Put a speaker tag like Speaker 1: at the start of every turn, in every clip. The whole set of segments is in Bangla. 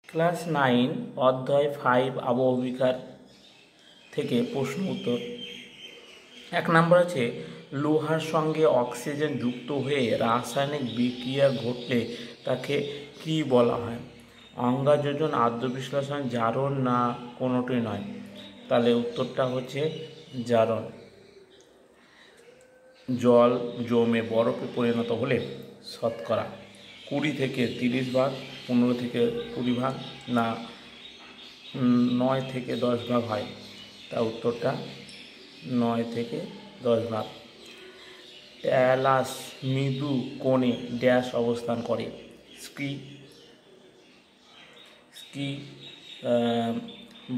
Speaker 1: ক্লাস 9 অধ্যায় 5 আবহবিকার থেকে প্রশ্ন উত্তর। 1 নম্বর আছে, লোহার সঙ্গে অক্সিজেন যুক্ত হয়ে রাসায়নিক বিক্রিয়া ঘটলে তাকে কি বলা হয়? অঙ্গাযোজন, আদ্র বিশ্লেষণ, জারণ না কোনোটি নয়? তাহলে উত্তরটা হচ্ছে জারণ। জল জমে বরফে পরিণত হলে শতকরা 20 থেকে 30 ভাগ, 15 থেকে 20 ভাগ না 9 থেকে 10 ভাগ হয়? তা উত্তরটা 9 থেকে 10 ভাগ। ট্যালাস মৃদু কোণে ড্যাশ অবস্থান করে? স্কি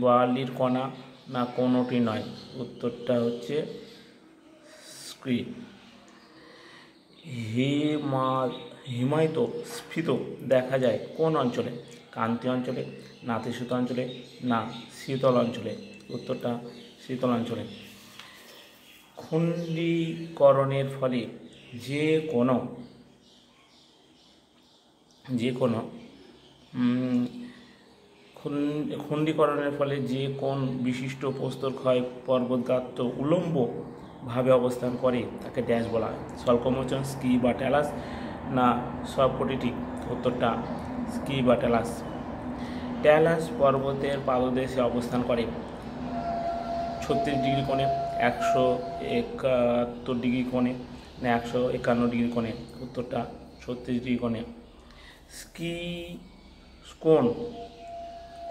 Speaker 1: বালির কণা না কোনোটি নয়? উত্তরটা হচ্ছে স্কি। হিমায়িত স্ফীত দেখা যায় কোন অঞ্চলে? ক্রান্তীয় অঞ্চলে, নাতিশীতোষ্ণ অঞ্চলে না শীতল অঞ্চলে? উত্তরটা শীতল অঞ্চলে। খণ্ডীকরণের ফলে যে কোনো খণ্ডীকরণের ফলে যে কোন বিশিষ্ট প্রস্তরক্ষয় পর্বতগাত্র উল্লম্ব ভাবে অবস্থান করে তাকে ড্যাশ বলা হয়? স্বল্পমোচন, স্কি বা ট্যালাস না সবকটিটি? উত্তরটা স্কি বা ট্যালাস। ট্যালাস পর্বতের পাদদেশে অবস্থান করে 36 ডিগ্রি কোণে, 171 ডিগ্রি কোণে না 151 ডিগ্রি কোণে? উত্তরটা 36 ডিগ্রি কোণে। স্কি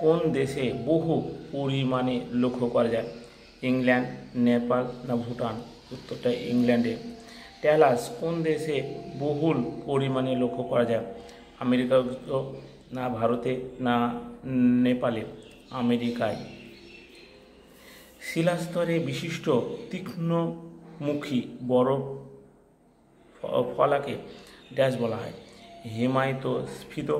Speaker 1: কোন দেশে বহু পরিমাণে লক্ষ্য করা যায়? ইংল্যান্ড, নেপাল না ভুটান? উত্তরটা ইংল্যান্ডে। ট্যালাস কোন দেশে বহুল পরিমাণে লক্ষ্য করা যায়? আমেরিকা না ভারতে না নেপালে? আমেরিকায়। শিলাস্তরে বিশিষ্ট তীক্ষ্ণমুখী বরফ ফলাকে ড্যাশ বলা হয়? হিমায়িত স্ফীত,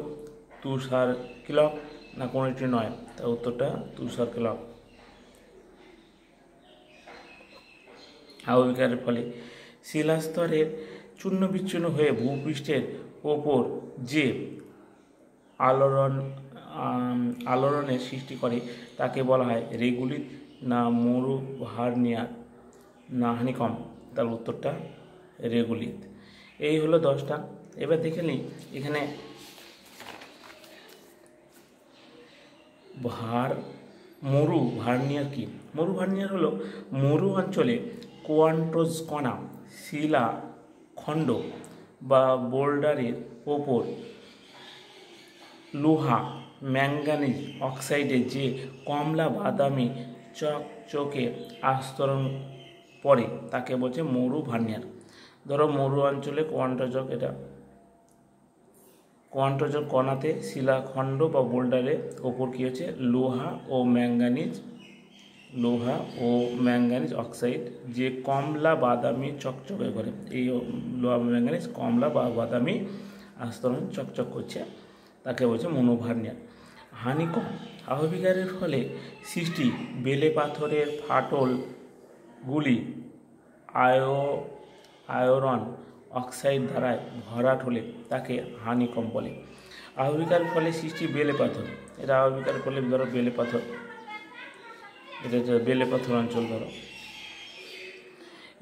Speaker 1: তুষার কিলক না কোনোটি নয়? তা উত্তরটা তুষার কিলক। আবহবিকারের ফলে শিলাস্তরের চূর্ণ বিচ্ছিন্ন হয়ে ভূপৃষ্ঠের ওপর যে আলোড়নের সৃষ্টি করে তাকে বলা হয় রেগুলিত না মরুভার্নিয়ার না হানিকম? তার উত্তরটা রেগুলিত। এই হলো 10টা। এবার দেখে নিই এখানে মরুভার্নিয়ার কি? মরুভার্নিয়ার হলো মরু অঞ্চলে কোয়ান্টোজ কণা, শিলাখণ্ড বা বোল্ডারের ওপর লোহা ম্যাঙ্গানিজ অক্সাইডের যে কমলা বাদামি চকচকে আস্তরণ পড়ে তাকে বলছে মরুভার্নিয়ার। ধরো মরু অঞ্চলে কোয়ান্টোজক কণাতে শিলাখণ্ড বা বোল্ডারের ওপর কী হচ্ছে লোহা ও ম্যাঙ্গানিজ অক্সাইড যে কমলা বাদামি চকচকে করে, এই লোহা ম্যাঙ্গানিজ কমলা বা বাদামি আস্তরণ চকচক করছে তাকে বলছে মরুভার্নিয়ার। হানিকম আবহবিকারের ফলে সৃষ্টি বেলে পাথরের ফাটলগুলি আয়রন অক্সাইড দ্বারা ভরাট হলে তাকে হানিকম বলে। আবহবিকারের ফলে সৃষ্টি বেলে পাথর, এটা আবহবিকারের ফলে ধরো বেলে পাথর, এটা বেলে পাথর অঞ্চল। ধরো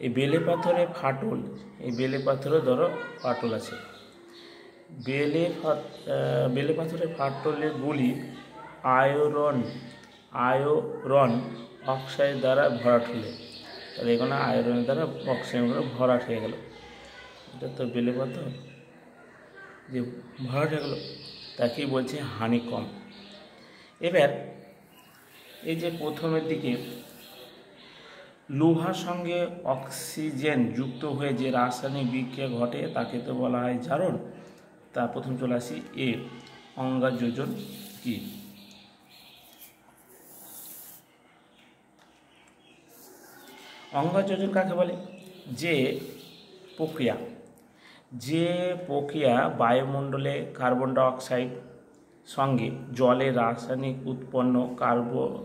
Speaker 1: এই বেলে পাথরের ফাটল, এই বেলে পাথরে ধরো ফাটল আছে, বেলে পাথরের ফাটলের গুলি আয়রন অক্সাইড দ্বারা ভরাট হলে, তাহলে এখানে আয়রনের দ্বারা অক্সাইড ভরাট হয়ে গেল, এটা তো বেলে পাথর যে ভরাট হয়ে গেল তাকেই বলছে হানিকম। এবার এই যে প্রথমের দিকে লোহার সঙ্গে অক্সিজেন যুক্ত হয়ে যে রাসায়নিক বিক্রিয়া ঘটে তাকে তো বলা হয় জারণ। তা প্রথম চলে আসি এ, অঙ্গাযোজন কি? অঙ্গাযোজন কাকে বলে? যে প্রক্রিয়া বায়ুমণ্ডলে কার্বন ডাইঅক্সাইড সঙ্গে জলে রাসায়নিক উৎপন্ন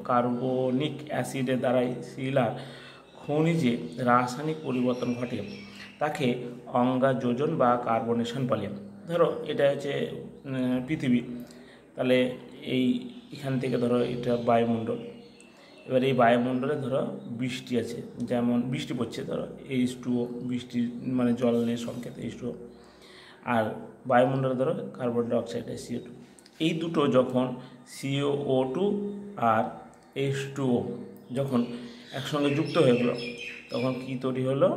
Speaker 1: কার্বনিক অ্যাসিডের দ্বারাই শিলার খনিজে রাসায়নিক পরিবর্তন ঘটে তাকে অঙ্গাযোজন বা কার্বনেশন বলে। ধরো এটা হচ্ছে পৃথিবী, তাহলে এখান থেকে ধরো এটা বায়ুমণ্ডল, এবার এই বায়ুমণ্ডলে ধরো বৃষ্টি আছে, যেমন বৃষ্টি পড়ছে, ধরো H2O, বৃষ্টি মানে জলের সংকেত H2O, আর বায়ুমণ্ডলে ধরো কার্বন ডাইঅক্সাইড CO2। এই দুটো যখন CO2 আর H2O যখন একসঙ্গে যুক্ত হয়ে গেলো তখন কী তৈরি হলো,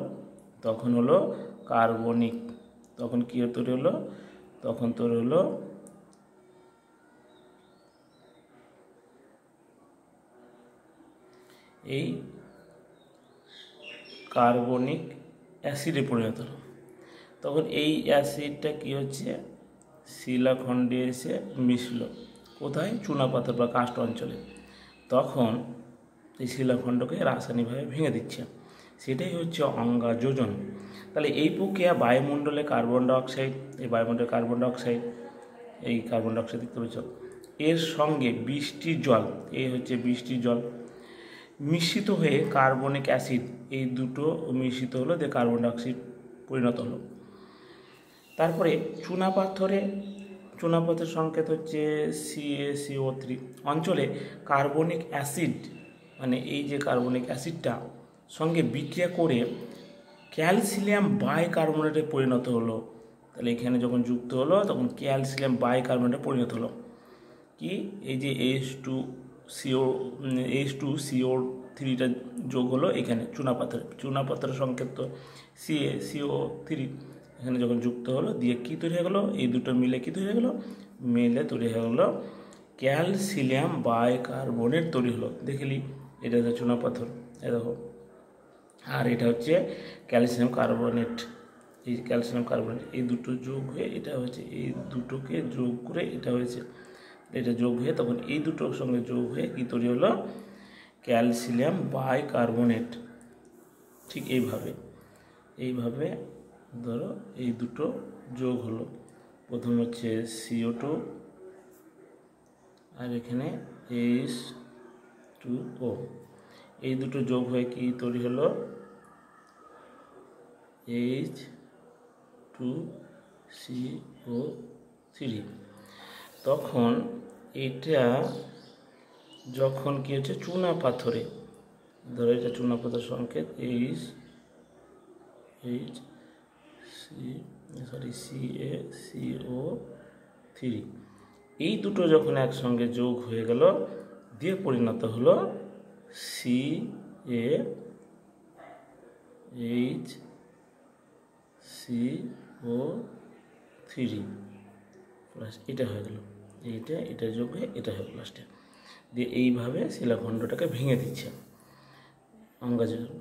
Speaker 1: তখন হলো কার্বনিক, তখন কী তৈরি হলো, তখন তৈরি হলো এই কার্বনিক অ্যাসিডে পরিণত হলো। তখন এই অ্যাসিডটা কী হচ্ছে, শিলাখণ্ডে এসে মিশল, কোথায়, চুনাপাথর বা কাস্ট অঞ্চলে। তখন এই শিলাখণ্ডকে রাসায়নিকভাবে ভেঙে দিচ্ছে, সেটাই হচ্ছে অঙ্গাযোজন। তাহলে এই প্রক্রিয়া বায়ুমণ্ডলে কার্বন ডাইঅক্সাইড, এই বায়ুমণ্ডলে কার্বন ডাইঅক্সাইড, এই কার্বন ডাইঅক্সাইড দেখতে পাচ্ছ, এর সঙ্গে বৃষ্টির জল, এই হচ্ছে বৃষ্টির জল মিশ্রিত হয়ে কার্বনিক অ্যাসিড, এই দুটো মিশ্রিত হলো, দিয়ে কার্বন ডাইঅক্সাইড পরিণত হলো। তারপরে চুনাপাথরের সংকেত হচ্ছে CaCO3 অঞ্চলে কার্বনিক অ্যাসিড, মানে এই যে কার্বনিক অ্যাসিডটা সঙ্গে বিক্রিয়া করে ক্যালসিয়াম বাইকার্বনেটে পরিণত হলো। তাহলে এখানে যখন যুক্ত হলো তখন ক্যালসিয়াম বাইকার্বনেটে পরিণত হলো। কি, এই যে H2CO3টা যোগ হলো এখানে চুনাপাথরের সংকেত তো CaCO3, এখানে যখন যুক্ত হলো দিয়ে কী তৈরি হয়ে গেলো, এই দুটো মিলে কী তৈরি হয়ে গেলো, মিলে তৈরি হয়ে গেলো ক্যালসিয়াম বাইকার্বনেট তৈরি হলো। দেখলি এটা হচ্ছে চুনাপাথর, এ দেখো, আর এটা হচ্ছে ক্যালসিয়াম কার্বনেট, এই ক্যালসিয়াম কার্বনেট এই দুটো যোগ হয়ে এটা হচ্ছে, এই দুটোকে যোগ করে এটা হয়েছে, এটা যোগ হয়ে তখন এই দুটোর সঙ্গে যোগ হয়ে কী তৈরি হলো, ক্যালসিয়াম বাইকার্বনেট। ঠিক এইভাবে ধরো এই দুটো যোগ হলো, প্রথম হচ্ছে CO2 আর এখানে H2O, এই দুটো যোগ হয়ে কি তৈরি হলো, H2CO3। তখন এটা যখন কি হচ্ছে চুনাপাথরে, ধরো এটা চুনাপাথর সংকেত CaCO3, এই দুটো যখন একসঙ্গে যোগ হয়ে গেল দিয়ে পরিণত হলো CaHCO3 প্লাস এটা হয়ে গেল, এটা যোগ হয়ে এটা হয়ে লাস্টে, দিয়ে এইভাবে শিলাখণ্ডটাকে ভেঙে দিচ্ছে অঙ্গাযোজন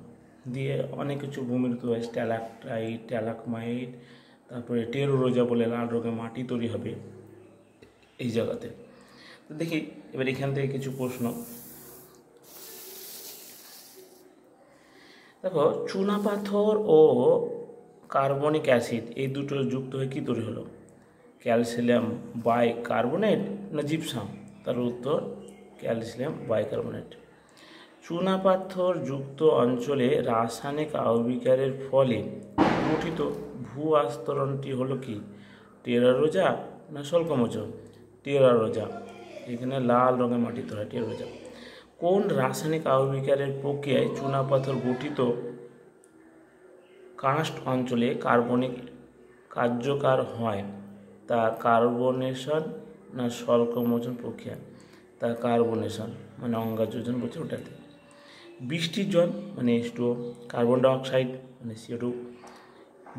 Speaker 1: দিয়ে। অনেক কিছু ভূমিরূপ হয়, স্ট্যালাকটাইট, ট্যালাকমাইট, তারপরে টেরোরোজা বলে লাল রঙের মাটি তৈরি হবে এই জায়গাতে। তো দেখি এবার এখান থেকে কিছু প্রশ্ন। দেখো, চুনাপাথর ও কার্বনিক অ্যাসিড এই দুটো যুক্ত হয়ে কী তৈরি হলো, ক্যালসিয়াম বাইকার্বনেট না জিপসাম? তার উত্তর ক্যালসিয়াম বাইকার্বনেট। চুনাপাথর যুক্ত অঞ্চলে রাসায়নিক আবির্ভাবের ফলে গঠিত ভূ আস্তরণটি হলো কি, টেরারোজা না সল্কমোচন? টেরারোজা, এখানে লাল রঙের মাটি তো হয় টেরারোজা। কোন রাসায়নিক আবির্ভাবের প্রক্রিয়ায় চুনাপাথর গঠিত কাস্ট অঞ্চলে কার্বনিক কার্যকর হয়, তা কার্বনেশন না সল্কমোচন প্রক্রিয়া? তা কার্বনেশন, মানে অঙ্গাযোজন বলছে ওটাতে। বৃষ্টির জল মানে H2O, কার্বন ডাইঅক্সাইড মানে CO2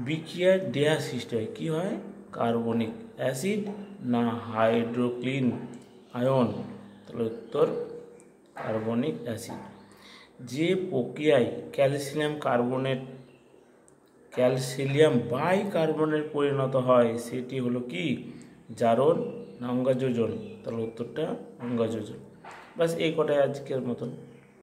Speaker 1: বিক্রিয়ার দেয়া সৃষ্টি হয়, কী হয়, কার্বনিক অ্যাসিড না হাইড্রোক্লিন আয়ন? তাহলে উত্তর কার্বনিক অ্যাসিড। যে প্রক্রিয়ায় ক্যালসিয়াম বাইকার্বনেট পরিণত হয় সেটি হলো কি, জারণ না অঙ্গাযোজন? তাহলে উত্তরটা অঙ্গাযোজন। বাস এই কটাই আজকের মতন।